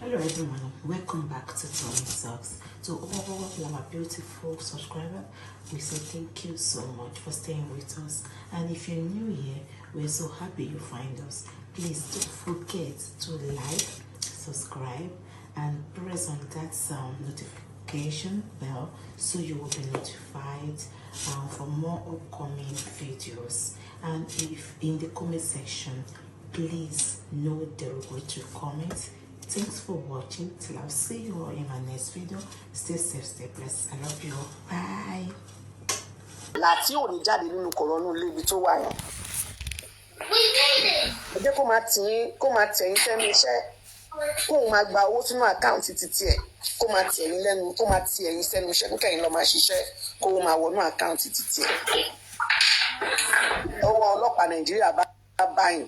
Hello everyone, welcome back to Tony Talks. To all my beautiful subscribers, we say thank you so much for staying with us. And if you're new here, we're so happy you find us. Please don't forget to like, subscribe, and press on that notification bell so you will be notified for more upcoming videos. And if in the comment section, please no derogatory comments. Thanks for watching. Till I'll see you all in my next video. Stay safe, stay blessed. I love you all. Bye. Lati ò ní jáde nínú kòrónú ilé ibi tó wà yẹn. Ẹ jẹ́ kó máa tẹ̀yìn sẹ́nu iṣẹ́. Kó máa gba owó sínú àkáǹtì títí ẹ̀. Kó máa tẹ̀yìn lẹ́nu, kó máa tẹ̀yìn sẹ́nu iṣẹ́. Kó kẹ́yìn lọ máa ṣiṣẹ́. Kó máa wọnú àkáǹtì títí ẹ̀. Tọ́wọ́ ọlọ́pàá Nàìjíríà bá báyìí.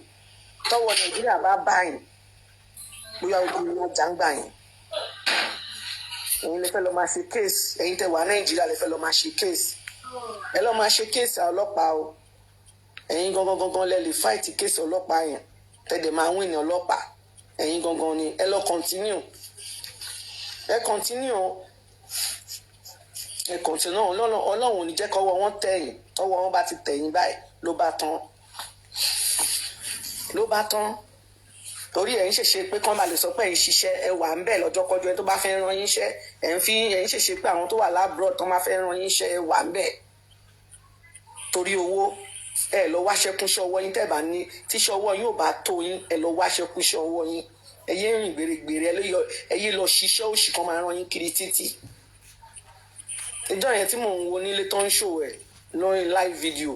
Tọ́wọ́ Nàìjíríà bá báyìí. Bóyá ojú ni wọ́n jàǹgbà yẹn. Ẹ̀yin lè fẹ́ lọ máa ṣe kéèsì. Ẹ̀yin tẹ́ wà Nàìjíríà lè fẹ́ lọ máa ṣe kéèsì. Ẹ lọ máa ṣe kéèsì ọlọ́pàá o. Ẹ̀yin gangan lẹ lè fáìtì kéèsì ọlọ́pàá yẹn. Tẹ́lẹ̀ máa wí ní ọlọ́pàá. Ẹ̀yin gangan ni ẹ lọ kọ́ntínú. Ẹ kọ́ntínú. Ọlọ́run ò ní jẹ́ kọ́wọ́ wọn tẹ̀yìn. Tọ́wọ́ wọn bá ti tẹ̀yìn báyìí ló bá tán. Torí ẹ̀ ń ṣèṣe pé kán bá lè sọ pé ẹ̀ ń ṣiṣẹ́ ẹ wà ń bẹ̀ lọ́jọ́kọ́jọ́ ẹ tó bá fẹ́ rán yín iṣẹ́ ẹ̀ ń ṣèṣe pé àwọn tó wà lábúrò tó máa fẹ́ rán yín iṣẹ́ ẹ wà ń bẹ̀. Torí owó ẹ lọ wáṣẹ́ kúnṣẹ́ ọwọ́ yín tẹ́ bá ní tíṣẹ́ ọwọ́ yín ò bá tó yín ẹ lọ wáṣẹ́ kúnṣẹ́ ọwọ́ yín ẹ yé rìn gbèrègbèrè ẹ yé lọ ṣiṣẹ́ òṣì kan máa rán yín kiri títì. Ìjọ yẹn tí mò ń wo onílé tó ń ṣò ẹ̀ lórí live video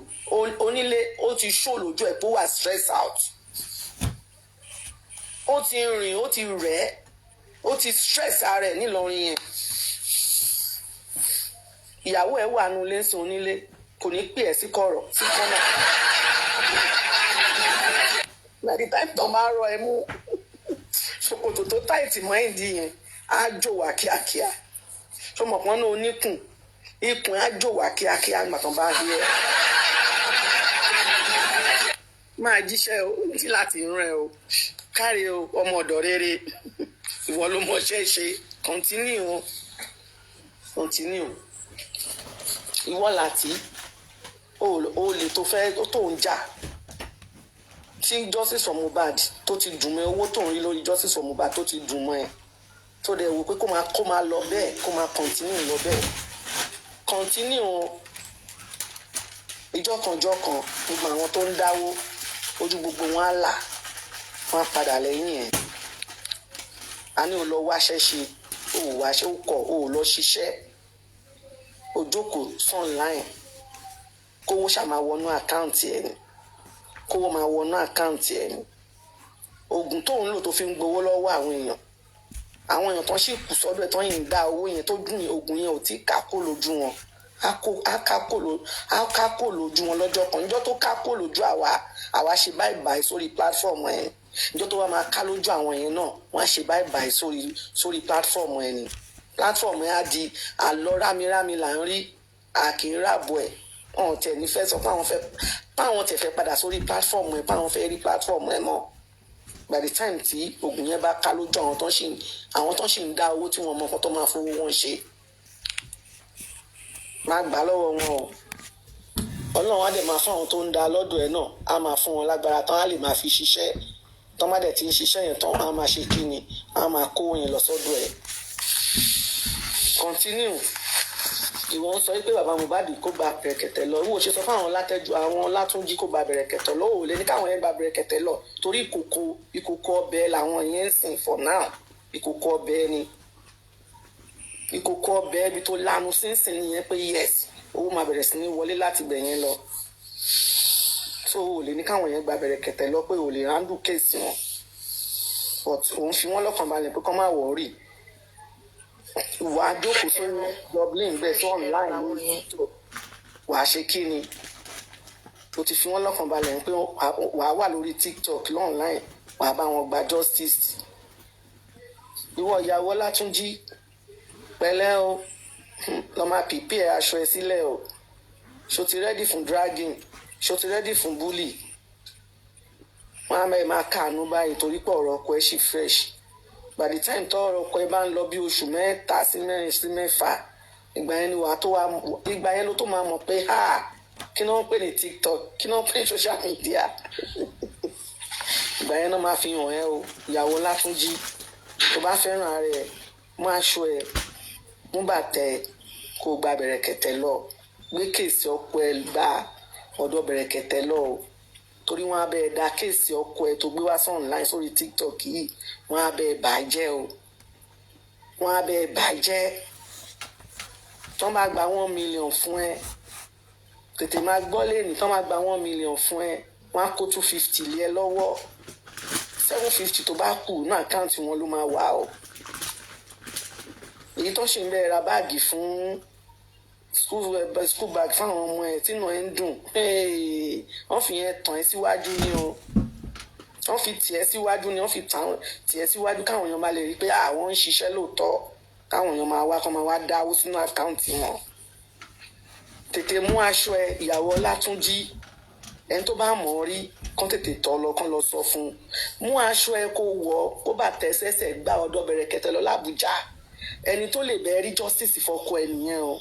onílé ó ti ṣò lójú ẹ̀ pé ó wà stress out. Ó ti rìn, ó ti rẹ̀, ó ti stress ara ẹ̀ nílọrin yẹn. Ìyàwó ẹ̀ wà nù lẹ́sùn onílé, kò ní pè ẹ́ sí kọ̀rọ̀, sí kọ́nà. By the time tó máa rọ ẹ mú, ṣòkòtò tó táìtì mọ́ ìdí yẹn, á jò wá kíákíá. Ṣé mọ̀ pọ́n náà oníkùn, ikùn á jò wá kíákíá nígbà tó bá rí ẹ. Máa jíṣẹ́ o, ní láti rán ẹ o. Káre o, ọmọ ọ̀dọ̀ rere, ìwọ ló mọṣẹ́ ṣe, continue. Ìwọ Lati, o lè tó fẹ́ tó ń jà. Tí justice for Mohbad tó ti dùn mọ́ owó tó ń rí lórí justice for Mohbad tó ti dùn mọ́ ẹ. Tó dẹ̀ wò pé kó máa lọ bẹ́ẹ̀, kó máa continue lọ bẹ́ẹ̀. Continue. Ìjọ kan gbogbo àwọn tó ń dáwó, ojú gbogbo wọn á là. Wọ́n padà lẹ́yìn ẹ̀. A ní o lọ wáṣẹ́ ṣe, o ò wáṣẹ́ o kọ̀, o ò lọ ṣiṣẹ́. O jókòó online. Kówó ṣá máa wọnú àkáǹtì ẹ̀ ni. Ogun tó ń lò tó fi ń gbowó lọ́wọ́ àwọn èèyàn. Àwọn èèyàn tó ń sì kù sọ́dọ̀ ẹ̀ tó ń dá owó yẹn tó dùn ogun yẹn ò tí kákó lójú wọn. Á kákó lójú wọn lọ́jọ́ kan. Níjọ́ tó kákó lójú àwa ṣe báyìí sórí platform ẹ̀. Níjọ́ tó wá máa ká lójú àwọn yẹn náà wọ́n á ṣe báyìí sórí platform ẹ̀ ni. Platform ẹ̀ á di àlọ́ rámirámi là ń rí àkínràbọ̀ ẹ̀. Wọ́n tẹ̀ ní fẹ́ sọ páwọn tẹ̀ fẹ́ padà sórí platform ẹ̀ páwọn fẹ́ rí platform ẹ̀ mọ́. By the time tí ogun yẹn bá ká lójú àwọn tó ń ṣì ń dá owó tí wọ́n mọ nǹkan tó máa fowó wọn ṣe. Má gbà lọ́wọ́ wọn o. Ọlọ́run á dẹ̀ máa fún àwọn tó ń dá lọ́dọ̀ ẹ̀ náà á máa fún wọn lágbára tán á lè máa fi ṣiṣẹ́. Tán bá dẹ̀ ti ń ṣiṣẹ́ yẹn tán á máa ṣe kí ni á máa kó yẹn lọ sọ́dọ̀ ẹ̀. Continue. Ìwọ ń sọ pé bàbá Mohbad kó gba bẹ̀rẹ̀kẹ̀tẹ̀ lọ. Ìwọ ṣe sọ fún àwọn Látúnjí kó gba bẹ̀rẹ̀kẹ̀tẹ̀ lọ. Ó lè ní káwọn yẹn gba bẹ̀rẹ̀kẹ̀tẹ̀ lọ. Torí ìkòkò ọbẹ̀ làwọn yẹn ń sìn for now. Ìkòkò ọbẹ̀ ni. Ìkòkò ọbẹ̀ ibi tó lanu sínsìn nìyẹn pé yes owó máa bẹ̀rẹ̀ sí ní wọlé láti bẹ̀ yẹn lọ. So ó lè ní káwọn yẹn gba bẹ̀rẹ̀kẹ̀tẹ̀ lọ pé ó lè handle case wọn. But òun fi wọ́n lọ́kàn balẹ̀ pé kán má worry. Wà á jókòó sórí Dublin bẹ́ẹ̀ tó online ní wà á ṣe kí ni. O ti fi wọ́n lọ́kàn balẹ̀ pé wà á wà lórí TikTok online wà á bá wọn gba justice. Ìwọ ìyàwó Látúnjí pẹ̀lẹ́ o lọ máa prepare aṣọ ẹ sílẹ̀ o. Ṣó ti ready fún dragging? Ṣó ti ready fún bully? Wọ́n á máa káàánú báyìí torí pé ọ̀rọ̀ ọkọ ẹ̀ ṣì fresh. by the time tọ́rọ̀ ọkọ ẹ bá ń lọ bí oṣù 3 sí 4 sí 6 ìgbà yẹn ni wàá tó wà ìgbà yẹn ló tó máa mọ̀ pé kí ni wọ́n pè ní TikTok kí ni wọ́n pè ní social media ìgbà yẹn náà máa fi hàn ẹ́ o ìyàwó Látúnjí tó bá fẹ́ràn ara ẹ̀ mú aṣọ ẹ̀ mú bàtẹ́ kó gba Bẹ̀rẹ̀kẹ̀tẹ̀ lọ gbé kéèsì ọkọ ẹ̀ gba ọ̀dọ̀ Bẹ̀rẹ̀kẹ̀tẹ̀ lọ o torí wọ́n á bẹ dá kéèsì ọkọ ẹ̀ tó gbé wá sí online sórí TikTok yìí wọ́n á bẹ bàjẹ́ o wọ́n á bẹ bàjẹ́ tí wọ́n bá gba 1 million fún ẹ tètè máa gbọ́ lẹ́nu tí wọ́n bá gba 1 million fún ẹ wọ́n á kó 250 lé ẹ lọ́wọ́ 750 tó bá kù ní àkáǹtì wọn ló máa wà o èyí tó ṣe ń bẹ ra báàgì fún school bag fáwọn ọmọ ẹ tínú ẹ ń dùn wọ́n fi yẹn tàn ẹ́ síwájú ni o wọ́n fi tiẹ̀ síwájú ni wọ́n fi tiẹ̀ síwájú káwọn èèyàn bá lè rí i pé àwọn ń ṣiṣẹ́ lóòótọ́ káwọn èèyàn máa wá kọ́ máa wá dáwó sínú àkáǹtì wọn tètè mú aṣọ ẹ ìyàwó Látúnjí ẹni tó bá mọ̀ ọ́ rí kán tètè tọ́ lọ kán lọ sọ fún un mú aṣọ ẹ kó wọ̀ kó bà tẹ́ sẹ́sẹ̀ gbá ọ̀dọ̀ Bẹ̀rẹ̀kẹ̀tẹ̀ lọ l'Ábùjá ẹni tó lè bẹ rí justice fọ́kọ ẹ nìyẹn o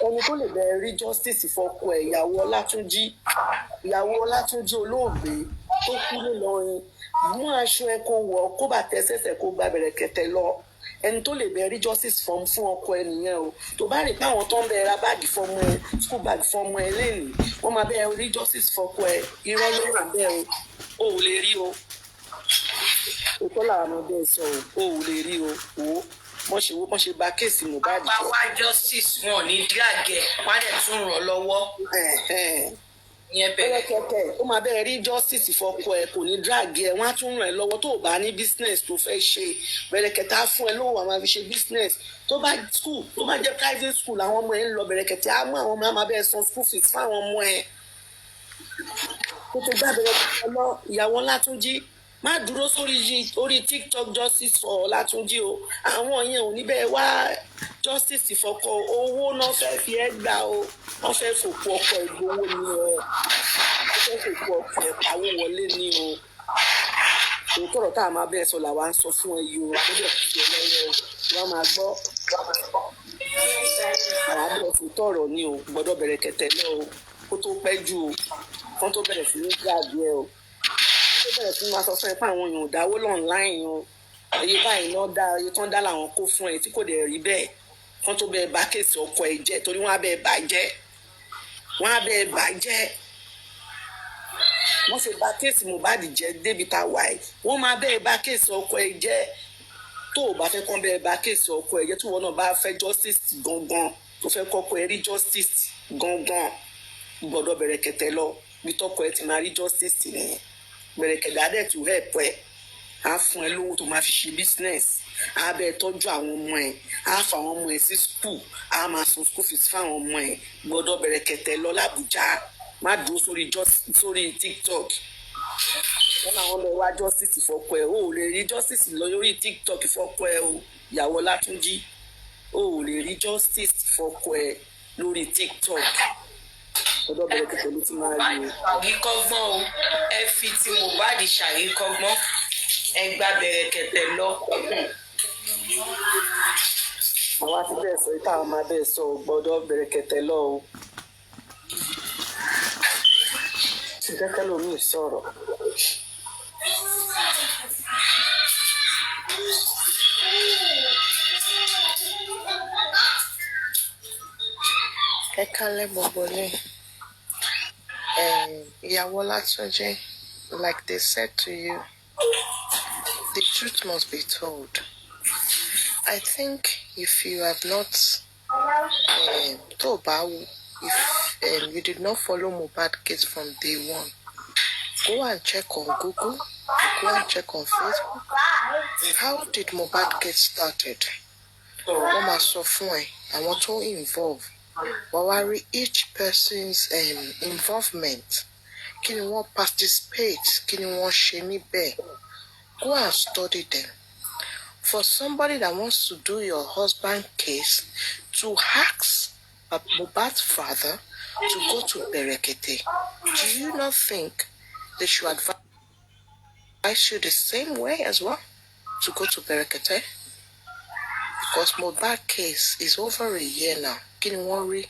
ẹni tó lè bẹ rí justice fọ́kọ ẹ ìyàwó Látúnjí olóògbé tó kú nílọrin mú aṣọ ẹ kó wọ̀ kó bà tẹ́ sẹ́sẹ̀ kó gba Bẹ̀rẹ̀kẹ̀tẹ̀ lọ ẹni tó lè bẹ rí justice fún ọkọ ẹ nìyẹn o tó bá rí pé àwọn tó ń bẹ ra báàgì fọmọ ẹ school bag fọmọ ẹ lẹ́nu wọ́n máa bẹ rí justice fọ́kọ ẹ irọ́ ló wà bẹ́ẹ̀ o ò lè rí o òótọ́ làwọn ọmọ bẹ́ẹ̀ sọ o ò lè rí o wọ́n ṣe bá kéèsì Mohbad. bá wá justice wọn ní díàgẹ̀ wọ́n á dẹ̀ tún ràn lọ́wọ́. Bẹ̀rẹ̀kẹ̀tẹ̀ ó máa bẹ̀rẹ̀ rí justice fọ́kọ ẹ kò ní drag ẹ wọ́n á tún ràn ẹ́ lọ́wọ́ tó o bá ní business tó fẹ́ ṣe Bẹ̀rẹ̀kẹ̀tẹ̀ á fún ẹ lówó àwọn àfi ṣe business tó bá school tó bá jẹ́ private school àwọn ọmọ ẹ ń lọ Bẹ̀rẹ̀kẹ̀tẹ̀ á mú àwọn ọmọ ẹ máa bẹ̀rẹ̀ san school fees fáwọn ọmọ ẹ kó tó gbá Bẹ̀rẹ̀kẹ̀tẹ̀ lọ ìyàwó Látúnjí má dúró orí TikTok justice for Látúnjí o àwọn yẹn ò ní bẹ́ẹ̀ wá justice fọ́kọ owó náà fẹ́ fi ẹ́ gbà o wọ́n fẹ́ fòkú ọkọ ìgbowó ni o wọ́n fẹ́ fòkú ọkọ ìpawó wọlé ni o òótọ́ ọ̀rọ̀ tá a máa bẹ́ẹ̀ sọ làwa ń sọ fún ẹ yìí o ó dẹ̀ fi ẹ lọ́wọ́ wọ́n máa gbọ́ àwọn abẹ́rẹ́ òótọ́ ọ̀rọ̀ ni o gbọ́dọ̀ Bẹ̀rẹ̀kẹ̀tẹ̀ lọ o kó tó pẹ́ jù o kó tó bẹ̀rẹ̀ sí ní gbàgbé ẹ o tó bẹ̀rẹ̀ sí máa sọ fún ẹ pé àwọn èèyàn ò dáwó online o iye báyìí náà dá iye tán dá làwọn kó fún ẹ tí kò dẹ̀ rí bẹ́ẹ̀ kán tó bẹ́ẹ̀ bá kéèsì ọkọ ẹ jẹ́ torí wọ́n á bẹ́ẹ̀ bàjẹ́ wọ́n ṣe bá kéèsì Mohbad jẹ́ débi tá a wà yìí wọ́n máa bẹ́ẹ̀ bá kéèsì ọkọ ẹ jẹ́ tó o bá fẹ́ kán bẹ́ẹ̀ bá kéèsì ọkọ ẹ jẹ́ tí wọ́n náà bá fẹ́ justice gangan tó fẹ́ kọ́kọ́ ẹ rí justice gangan gbọ́dọ̀ Bẹ̀rẹ̀kẹ̀tẹ̀ lọ bí tọkọ ẹ ti máa rí justice nìyẹn Bẹ̀rẹ̀kẹ̀tẹ̀ adẹ̀ tó help ẹ á fún ẹ lówó tó máa fi ṣe business á bẹ́ẹ̀ tọ́jú àwọn ọmọ ẹ á fa àwọn ọmọ ẹ sí school á máa san school fees fáwọn ọmọ ẹ gbọ́dọ̀ Bẹ̀rẹ̀kẹ̀tẹ̀ lọ l'Ábùjá má dúró sórí TikTok wọn làwọn lọ wá justice fọ́kọ ẹ o ò lè rí justice lọ lórí TikTok fọ́kọ ẹ o ìyàwó Látúnjí o ò lè rí justice fọ́kọ ẹ lórí TikTok ọ̀dọ̀ Bẹ̀rẹ̀kẹ̀tẹ̀ ló ti máa rí o. àríkọ́gbọ́n o ẹ fi ti Mohbad ṣàríkọ́gbọ́n ẹ gba Bẹ̀rẹ̀kẹ̀tẹ̀ lọ. àwọn àti bẹ́ẹ̀ sọ ìta àwọn máa bẹ́ẹ̀ sọ gbọ́dọ̀ Bẹ̀rẹ̀kẹ̀tẹ̀ lọ o. ìdẹ́kẹ́ lómi sọ̀rọ̀. Ẹ kálẹ́ gbogbo ní ìyàwó Látúnjí, like they said to you, the truth must be told. I think if you have not if you did not follow Mohbad case from day one, go and check on Google, go and check on Facebook. How did Mohbad get started? Wọ́n máa sọ fún ẹ àwọn tó involve. Wàá each person's involvement. Kí ni wọ́n participate? Kí ni wọ́n ṣe níbẹ̀? Go and study them. For somebody that wants to do your husband case, to ask Mohbad's father to go to Bẹ̀rẹ̀kẹ̀tẹ̀, do you not think they should advise advise you the same way as well to go to Berekete, because Mohbad case is over a year now. Kí ni wọ́n rí?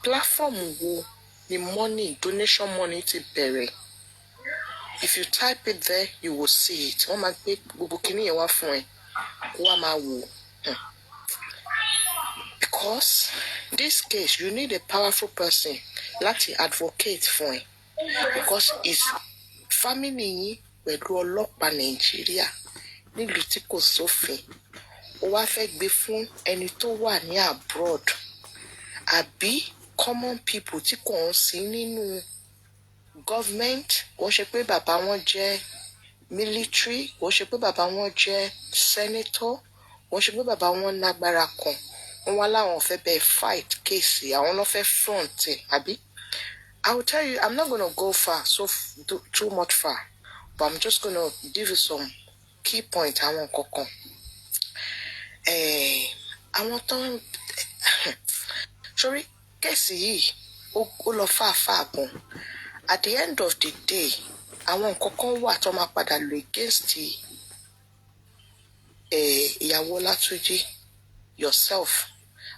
Platform wo ni money, donation money ti bẹ̀rẹ̀? If you type it there, you will see it. Wọ́n máa gbé gbogbo kíní yẹn wá fún ẹ, kó wá máa wò. Because this case, you need a powerful person láti advocate fún ẹ. Because it's family yín pẹ̀lú ọlọ́pàá Nàìjíríà nílùú tí kò sófin. Ó wá fẹ́ gbé fún ẹni tó wà ní abroad. Àbí common people tí kò ń sí nínú government. Ó ṣe pé bàbá wọn jẹ́ military. Ó ṣe pé bàbá wọn jẹ́ senator. Ó ṣe pé bàbá wọn lágbára kan. Wọ́n wá láwọn fẹ́ bẹ́ẹ̀ fight case. Àwọn ló fẹ́ front ẹ̀, àbí? I will tell you, I'm not going to go far, too much far, but I'm just going to give you some key points. Àwọn kankan. Àwọn tó ń sorry, case yìí ó lọ far gan. At the end of the day, àwọn kankan wà tó máa padà lò against ìyàwó Látúnjí, yourself.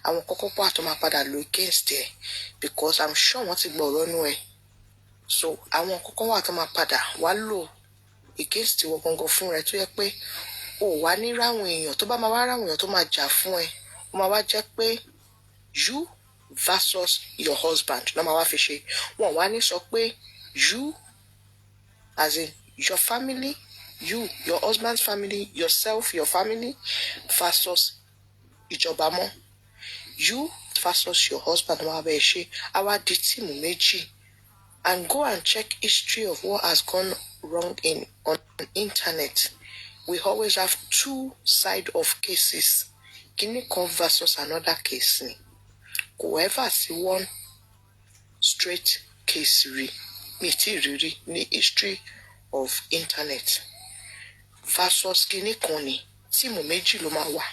Àwọn kankan wà tó máa padà lò against ẹ, because I'm sure wọ́n ti gbọ́ ọ̀rọ̀ nú ẹ. So àwọn kankan wà tó máa padà wá lò against ìwọ gangan fún rẹ, tó yẹ pé o wà ní ráwọn èèyàn tó bá máa wá ráwọn èèyàn tó máa jà fún ẹ. Ó máa wá jẹ́ pé you versus your husband ló máa wá fi ṣe. Wọ́n wá ní sọ pé you, as in your family, you, your husband's family, yourself, your family versus ìjọba mọ́. You versus your husband wá bẹ́ẹ̀ ṣe. Àwa di tíìmù méjì. And go and check history of what has gone wrong on internet. We always have two sides of cases. Kíní kan versus another case ni. Kò ever sí one straight case rí. Mi tí rí ní history of internet. Versus kíní kan ni. Tíìmù méjì ló máa wà.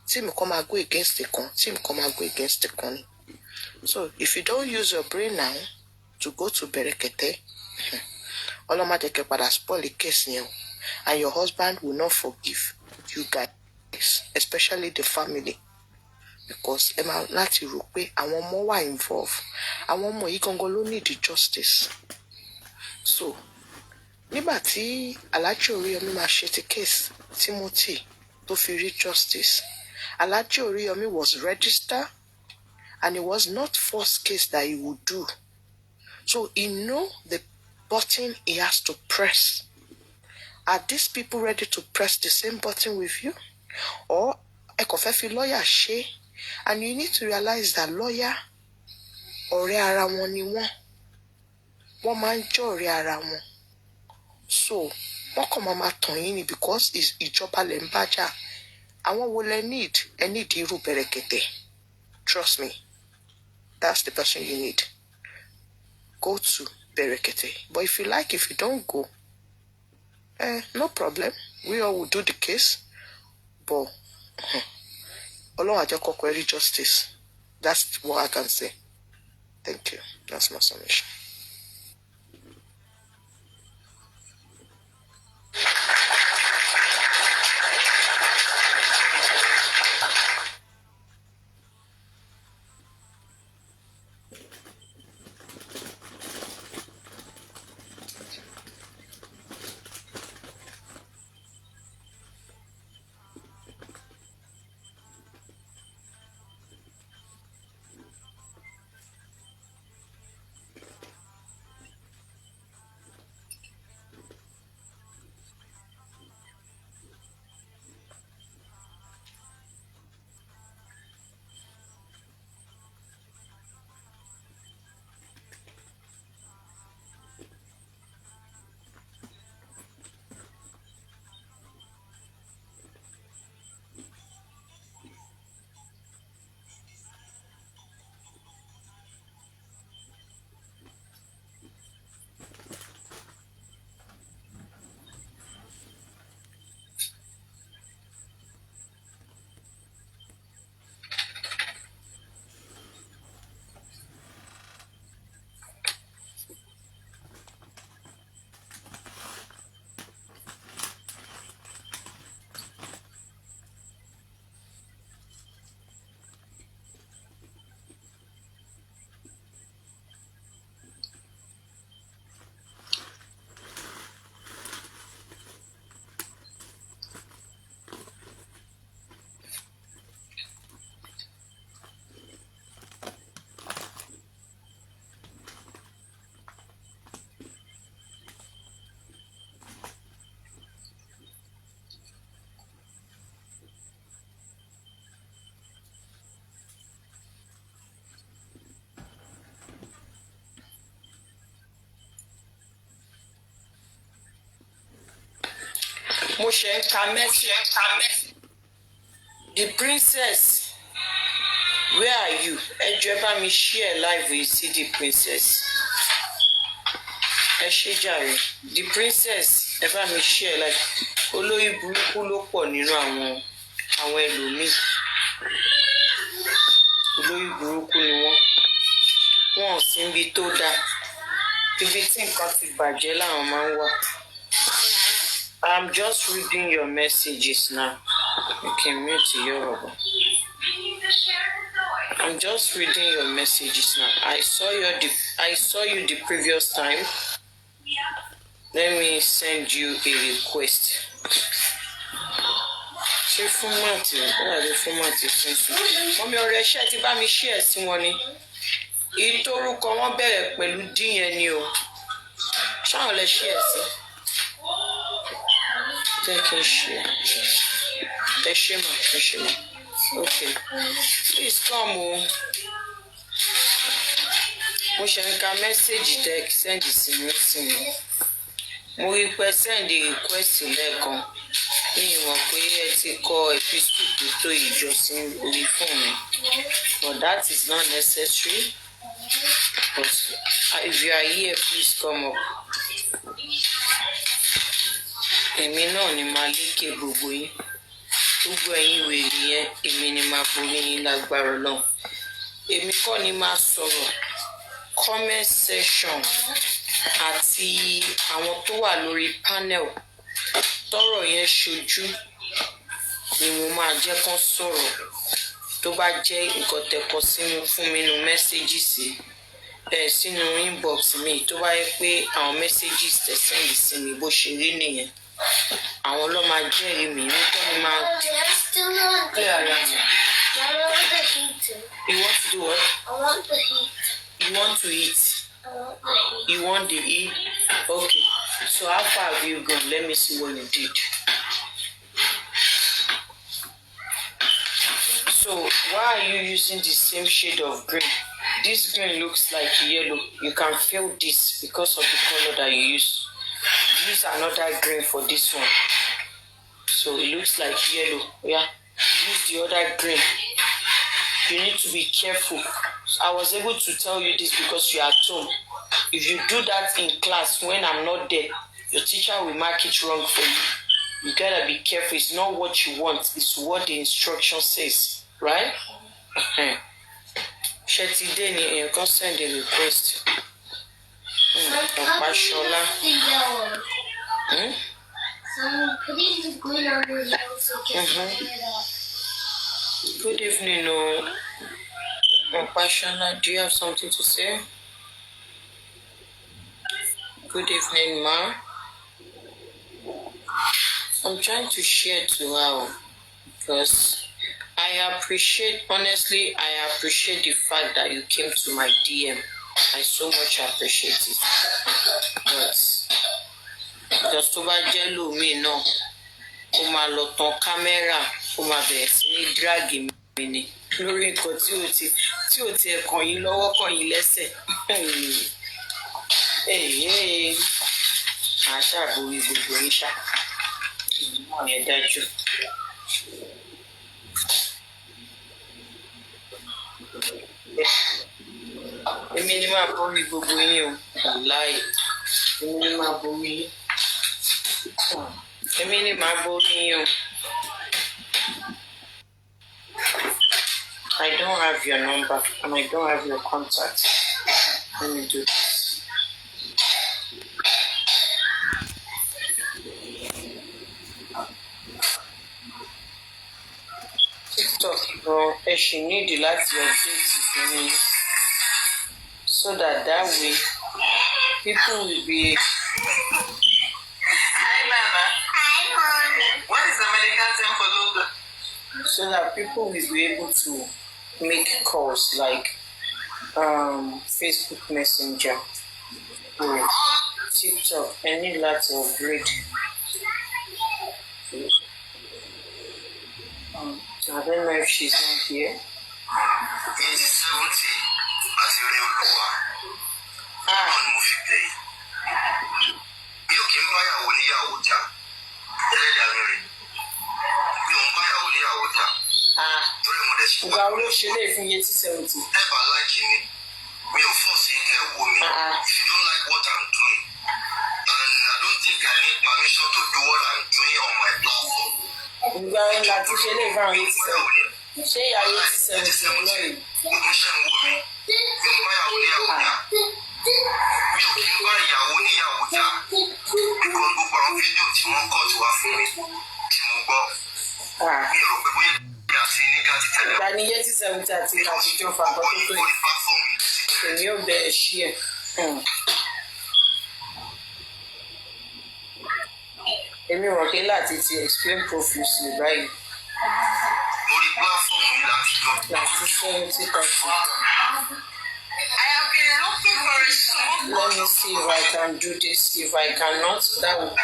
Tíìmù kan máa go against the kan. Tíìmù kan máa go against the kan ni. So if you don't use your brain now to go to Berekete, Ọlọ́mọdé padà spoil the case yẹn, and your husband will not forgive you guys, especially the family, because ẹ máa láti rò pé àwọn ọmọ wà involved. Àwọn ọmọ yìí gangan ló need the justice. So nígbà tí Alhaji Oriyomi máa ṣe ti case Timothy tó fi rí justice, Alhaji Oriyomi was registered, and it was not first case that he would do. So he know the button he has to press. Are these people ready to press the same button with you? Or ẹ kò fẹ́ fi lawyer ṣe? And you need to realize that lawyer, ọ̀rẹ́ ara wọn ni wọ́n. Wọ́n máa ń jẹ́ ọ̀rẹ́ ara wọn. So wọ́n kàn máa tàn yín ni because ìjọba lẹ̀ ń bá jà. Àwọn wo lẹ need? Ẹ need irú Berekete. Trust me. That's the person you need. Go to Berekete. But if you like, if you don't go, no problem. We all will do the case. But Ọlọ́run á jẹ́ kó query justice. That's what I can say. Thank you. That's my submission. mo ṣe ń ka message. The princess, where are you? Ẹ jọ̀ọ́ ẹ bá mi share live with see the princess. Ẹ ṣé jàre. The princess, ẹ bá mi share live. Olórí burúkú ló pọ̀ nínú àwọn ẹlòmíì. Olórí burúkú ni wọ́n. Wọ́n ò sí ibi tó dáa. Ibi tí nǹkan ti bàjẹ́ làwọn máa ń wà. I'm just reading your messages now. You can mute your. I'm just reading your messages now. I saw you the previous time. Let me send you a request. Ṣé fúnmọ̀tì? Báwo ni fúnmọ̀tì fún sùn? Mọ́mí ọ̀rẹ́ ṣẹ́ ti bá mi share sí wọn ni. Ìtorúkọ wọn bẹ̀rẹ̀ pẹ̀lú D yẹn ni o. Ṣáwọn lè share sí? Jẹ́ kí n share. Ẹ ṣé mà. Okay. Please come o. Mo ṣe ń ka mẹ́sẹ̀gì tẹ́ send sí mi. Mo rí pé send request lẹ́ẹ̀kan. Ní ìwọ̀n pé ẹ ti kọ epistle tó tó ìjọsìn orí fún mi. But that is not necessary. But if you are here, please come up. Èmi náà ni màá lékè gbogbo yín. Gbogbo ẹ̀yin wèrè yẹn, èmi ni màá borí yín lágbára Ọlọ́run. Èmi kọ́ ni màá sọ̀rọ̀. Comment section àti àwọn tó wà lórí panel tọ́rọ̀ yẹn ṣojú ni mo máa jẹ́ kán sọ̀rọ̀. Tó bá jẹ́ nǹkan tẹ́kọ fún mi nínú messages sínú inbox mi, tó bá yẹ pé àwọn messages tẹ́ send sí mi bó ṣe rí nìyẹn. Àwọn ló máa jẹ́rìí mi nítorí mi máa clear ara mi. You want to do what? I want the heat. You want to eat? I want the heat. You want the eat? Okay. So how far have you gone? Let me see what you did. So why are you using the same shade of green? This green looks like yellow. You can feel this because of the color that you use. Use another green for this one. So it looks like yellow. Yeah. Use the other green. You need to be careful. I was able to tell you this because you are at home. If you do that in class when I'm not there, your teacher will mark it wrong for you. You gotta be careful. It's not what you want. It's what the instruction says. Right? Shetide ni you can send a request. Pashola. So putting the green on the yellow so it gets cleared up. Good evening, Pashola. Do you have something to say? Good evening, ma. I'm trying to share to her because I appreciate the fact that you came to my DM. I so much appreciate it. But just tó bá jẹ́ lómi náà, ó máa lọ tan kámẹ́rà, ó máa bẹ̀rẹ̀ sí ní drag mi ni lórí nǹkan tí ò ti kàn yín lọ́wọ́ kàn yín lẹ́sẹ̀. Àṣàbòrí gbogbo yín ṣá. Ìmọ̀ yẹn dájú. Èmi ni máa borí gbogbo yín o. Wàláì. Èmi ni máa borí yín. Èmi ni máa borí yín o. I don't have your number and I don't have your contact. Let me do this. TikTok, she need láti update for me so that way people will be. Hi, Mama. Hi, Mom. What is American term for logo? So that people will be able to make calls like Facebook Messenger or TikTok. I need lots of upgrade. I don't know if she's not here. ẹlẹ́dàá mi rè mi ò ń bá ìyàwó níyàwó jà torí mo dẹ̀ ṣe ìgbà wo ló ṣe lè fún iye tí 70. ẹ bá láìkì mi mi ò fọ́ sí ẹ wò mí if you don't like what I'm doing and I don't think I need permission to do what I'm doing on my platform. ìgbà wo la ti ṣe lè fún àwọn 87 ṣé ìyàwó 87 lọ́yìn. ògùn ṣe ń wò mí mi ò bá ìyàwó níyàwó jà mi ò kí ń bá ìyàwó níyàwó jà because gbogbo àwọn fídíò tí wọ́n kọ́ ti wá fún mi tí mo gbọ́ mi ò rò pé bóyá ìyá sí nígbà tí tẹ́lẹ̀. ìgbà ni iye tí 70 àti àtijọ́ fàgbọ́ tó tó yìí èmi ò bẹ̀rẹ̀ ṣí ẹ̀. èmi rò pé láti ti explain profusely báyìí. lórí platform yìí láti jọ. láti 70,000. I have been looking for a smooth. Let me see if I can do this. If I cannot, that would be a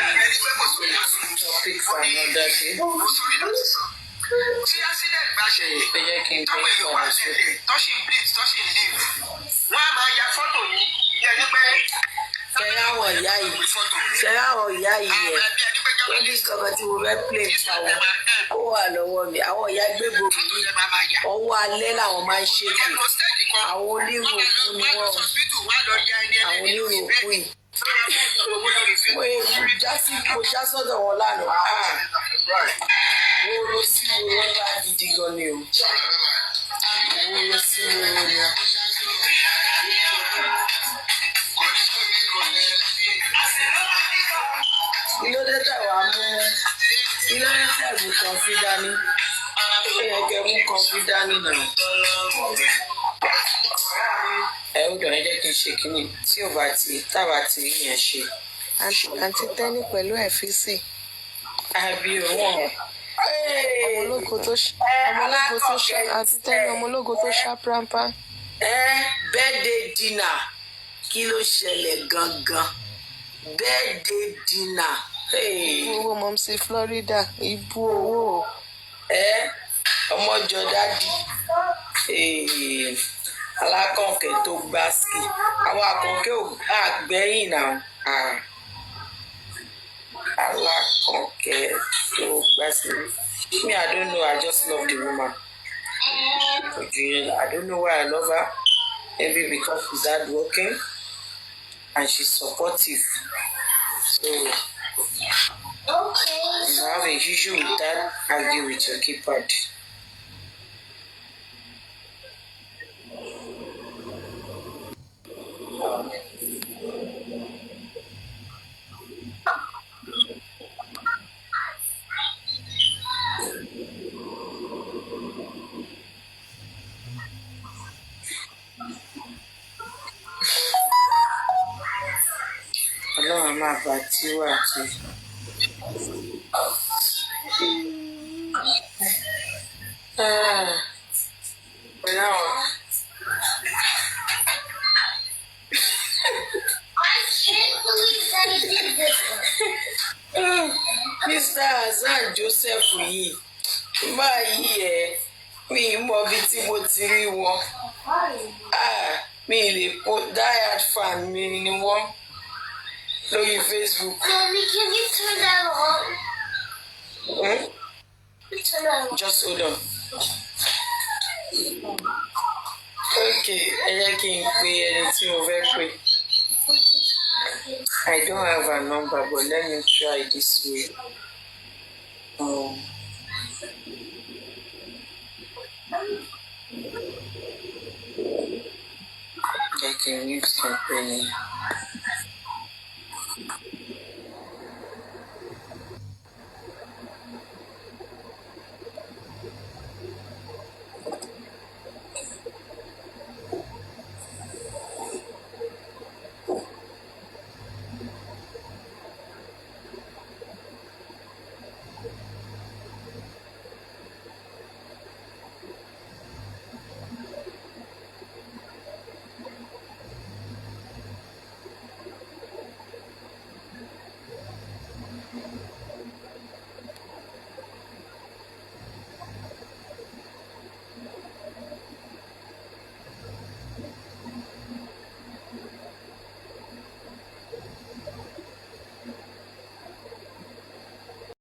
topic for another day. Tí accident bá ṣe Ẹ jẹ́ kí n pè táwọn é èèyàn wá padà sókè. tẹ̀lé tọ́sí bleed tọ́sí live wọ́n á máa ya fọ́tò yìí yẹ ní pé. Ṣé àwọn ìyá yìí yẹ wọ́n ní kankan tí mo fẹ́ play nípa wọn ó wà lọ́wọ́ mi. Àwọn ìyá gbégbó mi yìí ọwọ́ alẹ́ làwọn máa ń ṣe kì. Àwọn onírò òkú ni wọ́n. Àwọn onírò òkú yìí. Mo já sọ́dọ̀ wọn lánàá. Mo lọ sí owó ńlá gidi gan ni o. Mo lọ sí owó ńlá. Ilé dẹ́tà wà mú ilé dẹ́tà mú kan fi dání. Ó yẹ kẹ́ mú kan fi dání náà. Ẹ ó dọ̀ ẹ́ jẹ́ kí n ṣe kínní tí ò bá ti tábà tí yẹn ṣe. Àǹtí Tẹ́ní pẹ̀lú ẹ̀fíìsì. Àbí òun. Ọmọlógo tó ṣá àǹtí Tẹ́ní ọmọlógo tó ṣá prampa. Birthday dinner kí ló ṣẹlẹ̀ gangan? Birthday dinner. Owó mọ̀mísí Florida ibú owó. Ọmọjọ dádì. Alákọ̀ọ́kẹ́ tó gbá ski. Àwọn àkọ́kẹ́ ò àgbẹ̀yìn náà. Alákọ̀ọ́kẹ́ tó gbá ski. Me, I don't know. I just love the woman. I don't know why I love her. Maybe because she's hardworking and she's supportive. So, if you have a issue with that, argue with your keypad. Ọlọ́run máa bá tiwa àti. Mr. Hasan Joseph yìí báyìí mi mọ bí tí mo ti rí wọn. Mi lè po diehard fan mi ni wọ́n lórí Facebook. Mommy, can you turn that on? Turn that on. Just hold on. Okay, ẹ jẹ́ kí n pe ẹni tí mo fẹ́ pè. I don't have a number, but let me try this way. Jẹ́ kí n use company.